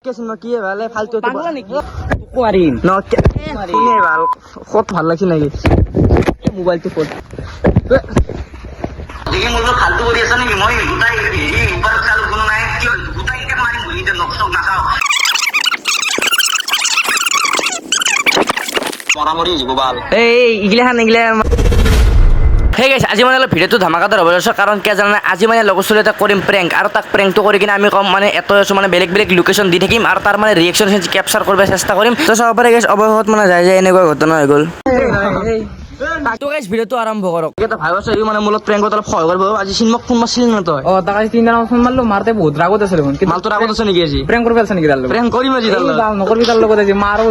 কি ভালে ফালতু পাগলা নাকি কোয়ারিন ন শুনে ভাল কত ভাল লাগছে নাকি মোবাইলটো ফোন দেখি মোৰ ফালতু কৰি আছে নেকি মই গোটাই ওপৰত চাল কোনো নাই কিয় গোটাই কে মাৰিম বুলি এতিয়া নকচক নাখাওঁ মৰামৰি যাব ভাল এই ইগিলা সেই গাইছ আজি মানে অলপ ভিডিঅ'টো ধামাকাদাৰ হ'ব লৈছোঁ কাৰণ কিয় জানা আজি মানে লগৰ ছোৱালী এটা কৰিম প্ৰেংক আৰু তাক প্ৰেংকটো কৰি কিনে আমি কম মানে এত আছোঁ মানে বেলেগ বেলেগ লোকেশ্যন দি থাকিম আৰু তাৰ মানে ৰিয়েকশ্যন কেপচাৰ কৰিব চেষ্টা কৰিম তো চাব পাৰে গাইছ অৱশেষত মানে যায় এনেকুৱা ঘটনা হৈ গ'ল তো গাইছ ভিডিঅ'টো আৰম্ভ কৰক এটা ভাই আছে মানে মূলত প্ৰেংকত অলপ সহায় কৰিব আজি চিনমক ফোন মাৰছিলি না তই তাকে 3 দিন ফোন মাৰলো মাৰতে বহুত ৰাগত আছে দেখুন কিন্তু মালটোৰ আগত আছে নেকি আজি প্ৰেম কৰবে আছে নাকি তাৰ লোক প্ৰেংক কৰিম আজি তাৰ লগত নকরবি তার লোক আছে মারো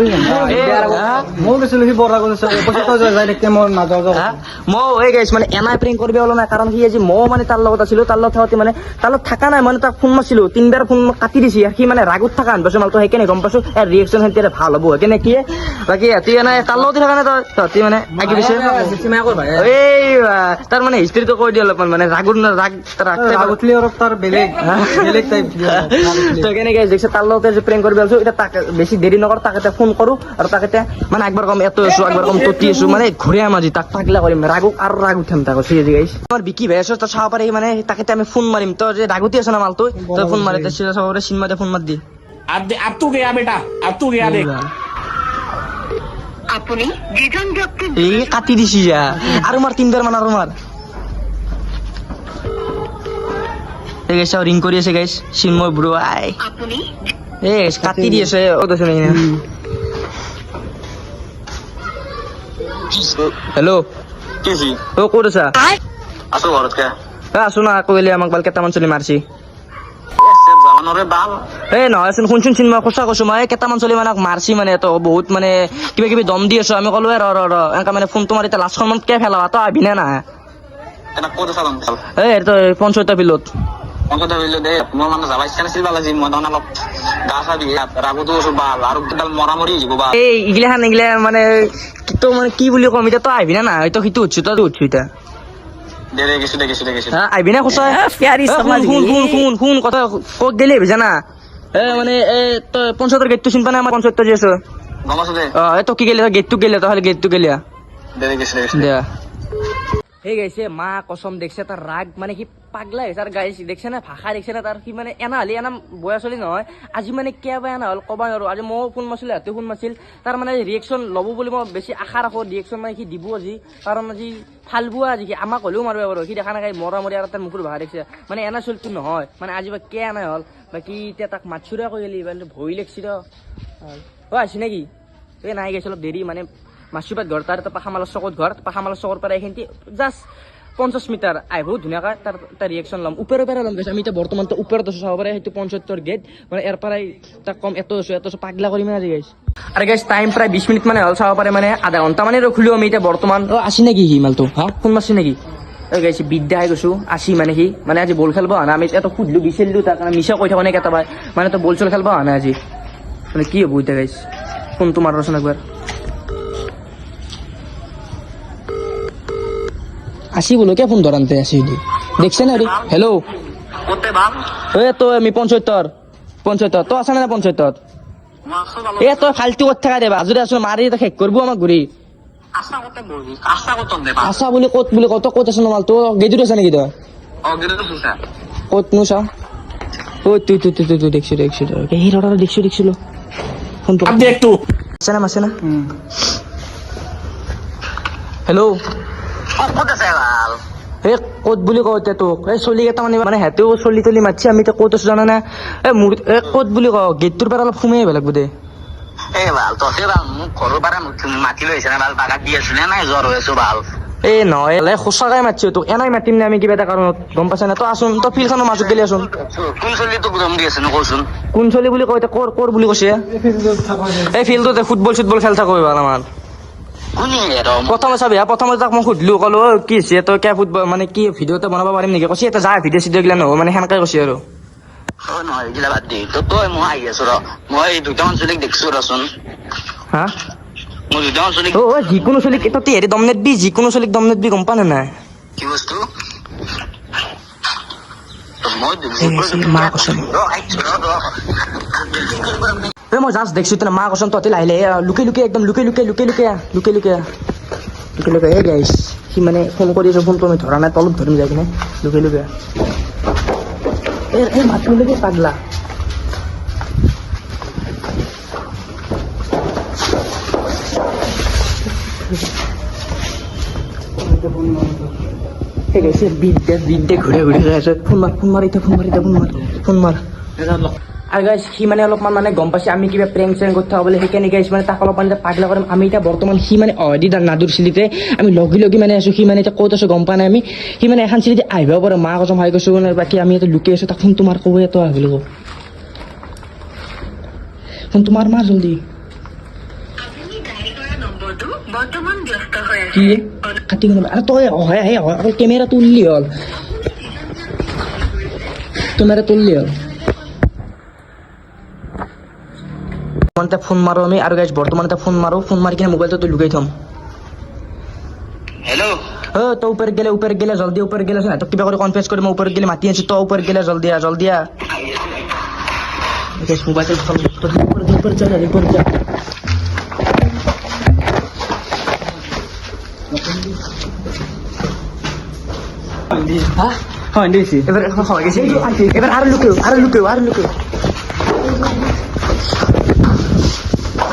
মই গেছিল সি বড় রাগত আছে পয়সা তো যাই দেখতে মই না যাও এই গাইছ মানে এনাই প্ৰেংক কৰিব ওলা নাই কাৰণ সি আজি মানে তাৰ লগত আছিল তাৰ লগত থাকতে মানে তাৰ লগত থাকা নাই মানে তাক ফোন মাৰছিলো 3বাৰ ফোন কাটি দিছি সি মানে ৰাগত থাকা আনপাছে মালটো সেইকাৰণে গম পাইছো ৰিয়েকশ্যন হেতিয়া ভাল হ'ব সেইকাৰণে কি বাকি ৰাতি এনে তাৰ লগতে থাকা নাই তই মানে আগে পিছে এই তাৰ মানে হিষ্ট্ৰীটো কৈ দিয়ে অলপমান মানে ৰাগ ৰাগতলি আৰ তাৰ বেলেগ বেলেগ টাইপ তো কেনেকে দেখছে তাৰ লগতে যে প্ৰেংক কৰিব আছো এটা তাক বেছি দেৰি নকৰ তাক এটা ফোন কৰো আৰু তাক এটা মানে একবাৰ কম এত আছো একবাৰ কম ততি আছো মানে ঘূৰিয়া মাজি তাক পাগলা কৰিম ৰাগক আৰু ৰাগ উঠাম তাক চিজি গাইছ আমাৰ বিকি ভাই আছে তই চাব পাৰি মানে তাকে আমি ফোন মাৰিম তই যে ৰাগতি আছে না মালটো তই ফোন মাৰি তই চিধা চাব চিনমাতে ফোন মাৰ দি अब तू गया बेटा अब तू गया देख আপুনি যিজন ব্যক্তি এই কাটি দিছি যা আৰু মাৰ 3বাৰ মান আৰু মাৰ এই গাইছ ৰিং কৰি আছে গাইছ চিন্ময় ব্ৰো আই আপুনি এই কাটি দি আছে ও দছ নাই হেল্ল' কি জি ও ক'ত আছা আছো ঘৰত কে আছো না কৈলে আমাক বাল কেইটামান চলি মাৰছি জামানৰে বাল এই নহয়চোন শুনচোন চিন্ময় সঁচা কৈছো মই কেইটামান চলি মানে মাৰছি মানে তো বহুত মানে কিবা কিবি দম দি আছো আমি ক'লো এনেকা মানে ফোনটো মাৰি এতিয়া লাষ্টখন মান কে ফেলাবা তই আহিবিনে না এটা ক'ত আছা তুমি এই তই পঞ্চায়তৰ বিলত অন্তত ভাবিলো দে মোৰ মানে যাবা ইচ্ছা নাছিল বালাজি মই তাৰমানে অলপ গা চা বিহে ৰাগতো আছো বাল আৰু কিডাল মৰামৰি যাব বাল এই ইগিলা মানে তো মানে কি বুলি কম এতিয়া তই আহিবিনে না তই সিটো উঠছো তই উঠছো এতিয়া দে গেছো হা আহিবিনে সঁচাই প্যাৰি সমাজ শুন কথা ক'ত গেলি জানা মানে তই পঞ্চায়তৰ গেটটো চিন্তা নাই আমাৰ পঞ্চায়ত যে আছো গম আছো দে তই কি গেলি গেটটো গেলি তই খালি গেটটো গেলিয়া দে গেছো দিয়া সেই গাইছে মা কসম দেখছে তাৰ ৰাগ মানে কি পাগলা হৈছে আৰু গাইছে দেখছে না ভাষা দেখছে না তাৰ সি মানে এনা হলি এনা বয়া চলি নহয় আজি মানে কিবা এনা হ'ল ক'বা নোৱাৰো আজি ময়ো ফোন মাৰছিলো সিহঁতেও ফোন মাৰছিল তাৰ মানে ৰিয়েকশ্যন ল'ব বুলি মই বেছি আশা ৰাখোঁ ৰিয়েকশ্যন মানে সি দিব আজি কাৰণ আজি ফালবোৱা আজি আমাক হ'লেও মাৰিব বাৰু সি দেখা নাখায় মৰা আৰু তাৰ মুখৰ ভাষা দেখছে মানে এনা চলিটো নহয় মানে আজি বা কে এনাই হ'ল বাকী এতিয়া তাক মাতচুৰা কৈ গেলি ভয় লাগছি ৰ আহিছি নেকি এই নাই গৈছে অলপ দেৰি মানে মাছুপাত ঘৰ তাৰ পাখামালৰ চকত ঘৰ পাখামালৰ চকৰ পৰা এইখিনি জাষ্ট 50 মিটাৰ আহিব ধুনীয়াকৈ তাৰ ৰিয়েকশ্যন ল'ম ওপৰৰ ল'ম গৈছে আমি এতিয়া বৰ্তমানতো ওপৰত আছো চাব পাৰে সেইটো পঞ্চায়তৰ গেট মানে ইয়াৰ পৰাই তাক কম এত আছো পাগলা কৰি মানে আজি গাইছ আৰু গাইছ টাইম প্ৰায় 20 মিনিট মানে হ'ল চাব পাৰে মানে আধা ঘণ্টা মানে ৰখিলো আমি এতিয়া বৰ্তমান আসি নেকি সি মালটো হা ফোন মাৰছি নেকি এই গাইছে বিদ্যা আহি গৈছো আসি মানে সি মানে আজি বল খেলিব অহা নাই আমি এটা সুধিলো বিচাৰিলো তাৰ কাৰণে মিছা কৈ থাকো নে কেতিয়াবা মানে তো বল চল খেলিব অহা নাই আজি মানে কি হ'ব এতিয়া গাইছ ফোনটো মাৰচোন একবাৰ আসি বলো কে ফোন ধৰানতে আসি দেখছে না ৰে হেল্ল' ক'তে বাল তই আমি পঞ্চায়তৰ তই আছা না পঞ্চায়তত মাছটো বাল তই ফালতু ক'ত থাকা দেবা যদি আছো মাৰি শেষ কৰিব আমাক ঘূৰি আশা ক'তে বহি আশা ক'ত দে বাল আছা বুলি কত ক'ত আছ মাল তই গেজুত আছা নেকি তই গেটো সুসা ক'ত নো চাওঁ তুই দেখছো সেই ৰটা দেখছিলো ফোনটো আপ দেখ তু আছে না হেল্ল' ক'ত আছে বাল এই ক'ত বুলি কওঁ এতিয়া তোক এই চলি কেইটা মানে সিহঁতেও চলি তলি মাতিছে আমি এতিয়া ক'ত আছো জানানে এই মোৰ ক'ত বুলি কওঁ গেটটোৰ পৰা অলপ সোমাই আহিব লাগব দে এই বাল তহঁতে বাল মোক ঘৰৰ পৰা মাতি লৈ আহিছে বাল বাগাত দি আছো নে নাই জ্বৰ হৈ আছো বাল এই নহয় সঁচাকৈ মাতিছো তোক এনেই মাতিম নে আমি কিবা এটা কাৰণত গম পাইছা নে তই আছোন তই ফিল্ডখনৰ মাজত গেলি আছোন কোন চলি তোক দম দি আছে নো কচোন কোন চলি বুলি কওঁ এতিয়া কৰ বুলি কৈছে এই ফিল্ডতে ফুটবল খেল থাকো ভাল আমাৰ কোনে প্ৰথমে চাবি প্ৰথমে তাক মই সুধিলো ক'লো কি হৈছে তই কিয় ফুটবল মানে কি ভিডিঅ'তে বনাব পাৰিম নেকি কৈছে এতিয়া যা ভিডিঅ' চিডিঅ' গিলা নহ'ব মানে সেনেকৈ কৈছে আৰু নহয় এইগিলা বাদ দি তই মই আহি আছো ৰ মই দুটামান চলিক দেখছো ৰচোন হা মই দুটামান চলিক যিকোনো চলিক তই হেৰি দম নেটবি যিকোনো চলিক দম নেটবি গম পা নে নাই কি বস্তু মা কচম মই জাষ্ট দেখছো তেনে মা কচম তহঁতে লাহে লাহে লুকে লুকে একদম লুকে এই গাইছ সি মানে ফোন কৰি আছো ফোনটো আমি ধৰা নাই তলত ধৰিম যাই কিনে লুকে এই মাতটো পাগলা বিদ্যে ঘূৰে ঘূৰে আছে ফোন মাৰ আৰু গাইছ সি মানে অলপমান মানে গম পাইছে আমি কিবা প্ৰেংক কৰি থকা বুলি সেইকাৰণে গাইছ মানে তাক অলপমান এতিয়া পাগলা কৰিম আমি এতিয়া বৰ্তমান সি মানে অহদি নাদুৰ চিলিতে আমি লগি মানে আছো সি মানে এতিয়া ক'ত আছো গম পোৱা নাই আমি সি মানে এখন চিলিতে আহিব পাৰে মা কচম হাই কৈছো বাকী আমি এতিয়া লুকি আছো তাক ফোন তোমাৰ ক'ব এটো আহ বুলি ফোন তোমাৰ মাৰ জলদি কি কাটি কিনে আৰু তই হয় অকল কেমেৰা তুললি হ'ল ফোন মাৰো আমি আৰু গাইছ বৰ্তমান এটা ফোন মাৰি কিনে মোবাইলটো তই লুকাই থম হেল্ল' তই ওপৰত গেলে জলদি ওপৰত গেলে তোক কিবা কৰি কনফাৰেন্স কৰি মই ওপৰত গেলে মাতি আছো তই ওপৰত গেলে জলদি মোবাইলটো ওপৰত যা এবার আরো লুকেও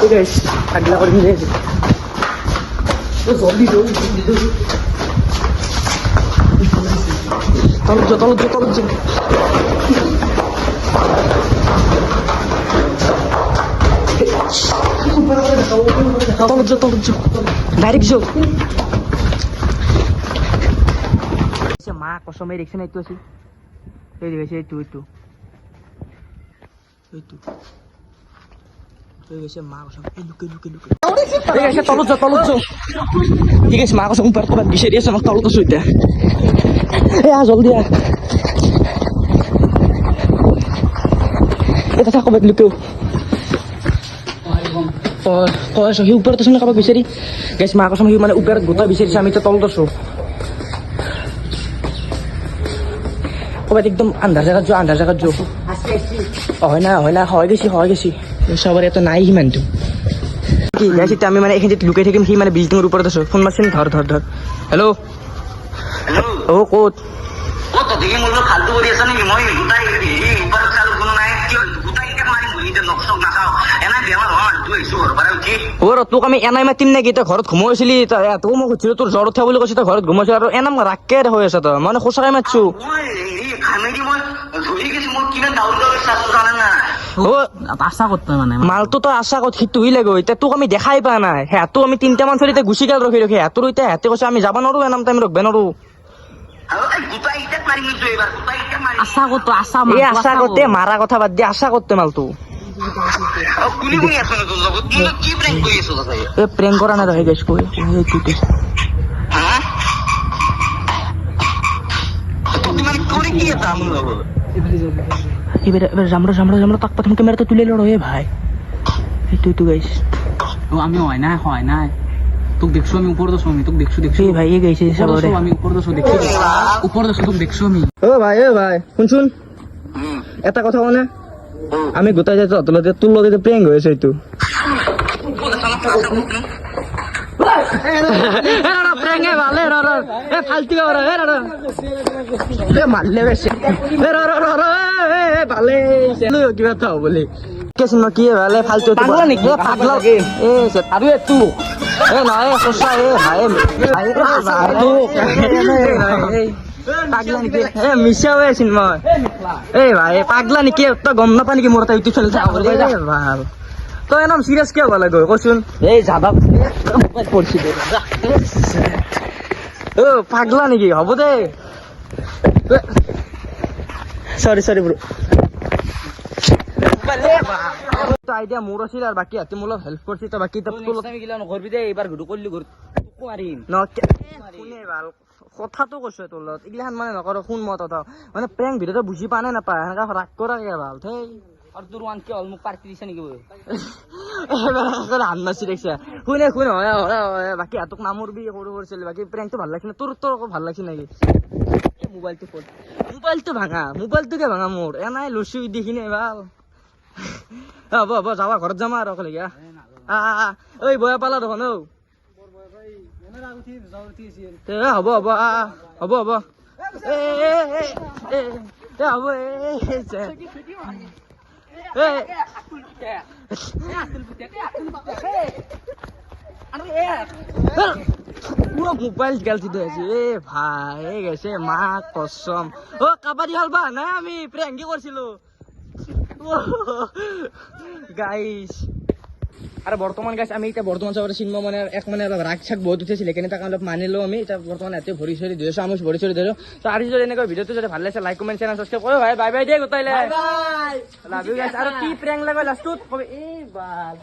ঠিক আছে আগলা করে নিয়ে যাচ্ছি জলদি তলত ডাইরেক্ট যাও মা কসমে দেখছে না একটু আছি এই দেখেছে এইটু মা কসম লুকে ঠিক আছে তলত যাও ঠিক আছে মা কসম উপর কবার বিচারি আছে আমার তলত আছো এটা জলদি এটা থাকো লুকেও সি ওপৰত আছে না কাৰোবাক বিচাৰি গাইছ মা কসম সি মানে ওপৰত গোটা বিচাৰিছে আমি তো তলত আছো একদম আন্ধাৰ জাগাত যোৱা হয় না হয় গেছি সবার এত নাই সিমানটো কি গাইছি আমি মানে এইখিনিত লুকাই থাকিম সি মানে বিল্ডিঙৰ ওপৰত আছো ফোন মাৰছিন ধৰ হেল্ল' ও ক'ত দেখি মোৰ ফাল্টু কৰি আছা নেকি মই গোটাই ওপৰত চালো কোনো নাই গোটাই মাৰিম বুলি এতিয়া নকচক নাখাওঁ এনে বেমাৰ হয় তুই আহিছো ঘৰৰ পৰা উঠি তোক আমি এনাই মাতিম নেকি তই ঘৰত ঘুমাইছিলি তোক মই সুধিছিলো তোৰ জ্বৰ উঠা বুলি কৈছে তই ঘৰত ঘুমাইছিল আৰু এনাম ৰাখকে হৈ আছে তই মানে সঁচাকৈ মাতছো আশা করতে মানে মালটো তই আশা কত সিটো হি লাগে এতিয়া তোক আমি দেখাই পোৱা নাই সেয়াতো আমি 3টামান চলিতে গুচি গেল ৰখি সেয়াটোৰ এতিয়া সিহঁতে কৈছে আমি যাব নোৱাৰো এনাম টাইম ৰখব নোৱাৰো আশা কৰতে এই আশা কৰতে মাৰা কথা বাদ দিয়ে আশা কৰতে মালটো এই প্ৰেংক কৰা নাই ৰহে গেছ কৈ এবার জামরা তাক প্রথম ক্যামেরাটা তুলে লড়ো ভাই তুই গাইস আমি হয় না তোক দেখছো আমি উপর দোষ আমি তোক দেখছো ভাই এ গাইছে সবারে আমি উপর দোষ দেখছি উপর দোষ তোক দেখছো আমি ও ভাই শুন এটা কথা মানে আমি গোটাই যাই তলতে তোর লগে প্রেং হয়েছে এইটো মারলে বেশি কিবা তো বলি কি ভালে ফালতু পাগলা নেকি পাগলা আৰু এটো নহয় সঁচা ভাই পাগলা নেকি মিছা হৈ আছিল মই ভাই পাগলা নেকি তই গম নাপা নেকি মোৰ এটা ইউটিউব চেনেল ভাল তই একদম চিৰিয়াছ কিয় হ'ব লাগে কচোন যাবা পাগলা নেকি হ'ব দে সরি ব্রো আইডিয়া মোৰ আছিল আৰু বাকী হাতে মোৰ হেল্প কৰিছে তো বাকী নকৰবি দে এইবাৰ ঘুৰু কৰিলি ঘৰ শুনে ভাল কথাটো কৈছো তোৰ লগত এইগিলাখান মানে নকৰ শুন মই তথা মানে প্ৰেংক ভিডিঅ'টো বুজি পা নাই নাপায় সেনেকা ৰাগ কৰা ভাল থেই আৰ তোৰ ওয়ান কে হল মুখ পাৰ্টি দিছে নাকি হান নাচি দেখছে শুনে বাকি হাতক নামৰবি সৰু কৰিছিল বাকি প্ৰেংকটো ভাল লাগিছে তোৰ ভাল লাগিছে নেকি মোবাইলটো ভাঙা মোৰ এনাই লুচি দেখিনে ভাল হ'ব যাবা ঘৰত যাম আৰু অকলে গিয়া ঐ বয়া পালা দেখোন ঔ হ'ব হ'ব হ'ব এ হ'ব পুরো মোবাইল গেলছি দেখছি এ ভাই গেছে মা কসম ও কাবাডি খেলবা নাই আমি প্র্যাঙ্কি করছিল গাইস আর বর্তমান গাইস আমি এটা বর্তমান সবার সিনেমা মানে এক মানে অলপ রাগ ছাক বহুত উঠেছিল এখানে তাকে অলপ মানিলো আমি এটা বর্তমান এতে ভরি সরি দিয়েছো আমি ভরি সরি দিয়েছো তো আর যদি এনেকৈ ভিডিওটো যদি ভাল লাগিছে লাইক কমেন্ট চ্যানেল সাবস্ক্রাইব করো ভাই বাই বাই দিয়ে গোটাইলে bye bye love you guys আর কি প্র্যাঙ্ক লাগে লাস্টত কবি এ বাল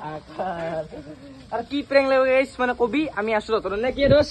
আর কি প্র্যাঙ্ক লাগে গাইস মানে কবি আমি আসলো তোর নে কি দোস